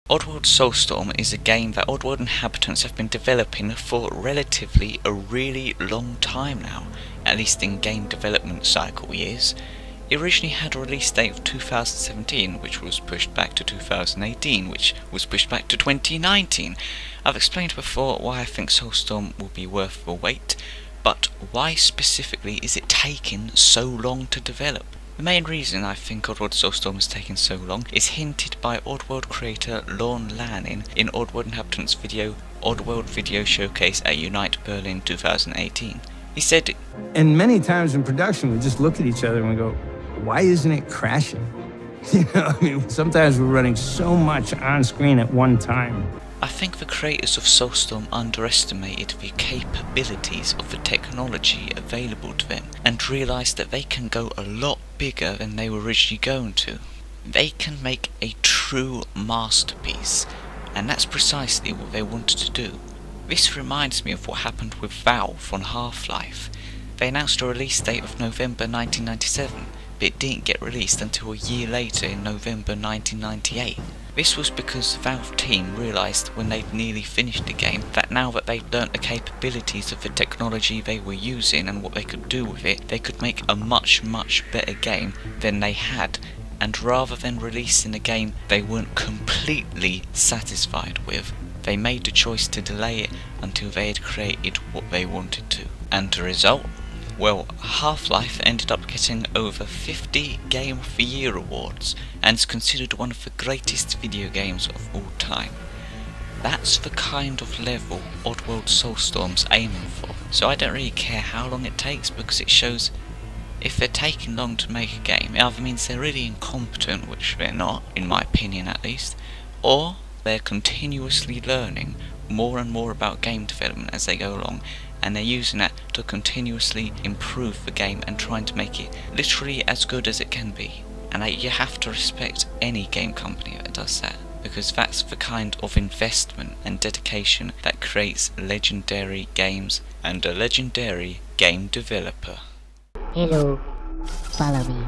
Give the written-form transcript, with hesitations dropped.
Oddworld Soulstorm is a game that Oddworld Inhabitants have been developing for relatively a really long time now, at least in game development cycle years. It originally had a release date of 2017, which was pushed back to 2018, which was pushed back to 2019. I've explained before why I think Soulstorm will be worth the wait, but why specifically is it taking so long to develop? The main reason I think Oddworld Soulstorm is taking so long is hinted by Oddworld creator Lorne Lanning in Oddworld Inhabitants video Oddworld Video Showcase at Unite Berlin 2018. He said, and many times in production we just look at each other and we go, why isn't it crashing? Sometimes we're running so much on screen at one time. I think the creators of Soulstorm underestimated the capabilities of the technology available to them and realised that they can go a lot bigger than they were originally going to. They can make a true masterpiece, and that's precisely what they wanted to do. This reminds me of what happened with Valve on Half-Life. They announced a release date of November 1997, but it didn't get released until a year later in November 1998. This was because the Valve team realised when they'd nearly finished the game that now that they'd learnt the capabilities of the technology they were using and what they could do with it, they could make a much better game than they had, and rather than releasing a game they weren't completely satisfied with, they made the choice to delay it until they had created what they wanted to. And the result? Well, Half-Life ended up getting over 50 Game of the Year awards, and is considered one of the greatest video games of all time. That's the kind of level Oddworld Soulstorm's aiming for, so I don't really care how long it takes, because it shows if they're taking long to make a game, it either means they're really incompetent, which they're not, in my opinion at least, or they're continuously learning more and more about game development as they go along, and they're using that to continuously improve the game and trying to make it literally as good as it can be. And you have to respect any game company that does that, because that's the kind of investment and dedication that creates legendary games and a legendary game developer. Hello, follow me.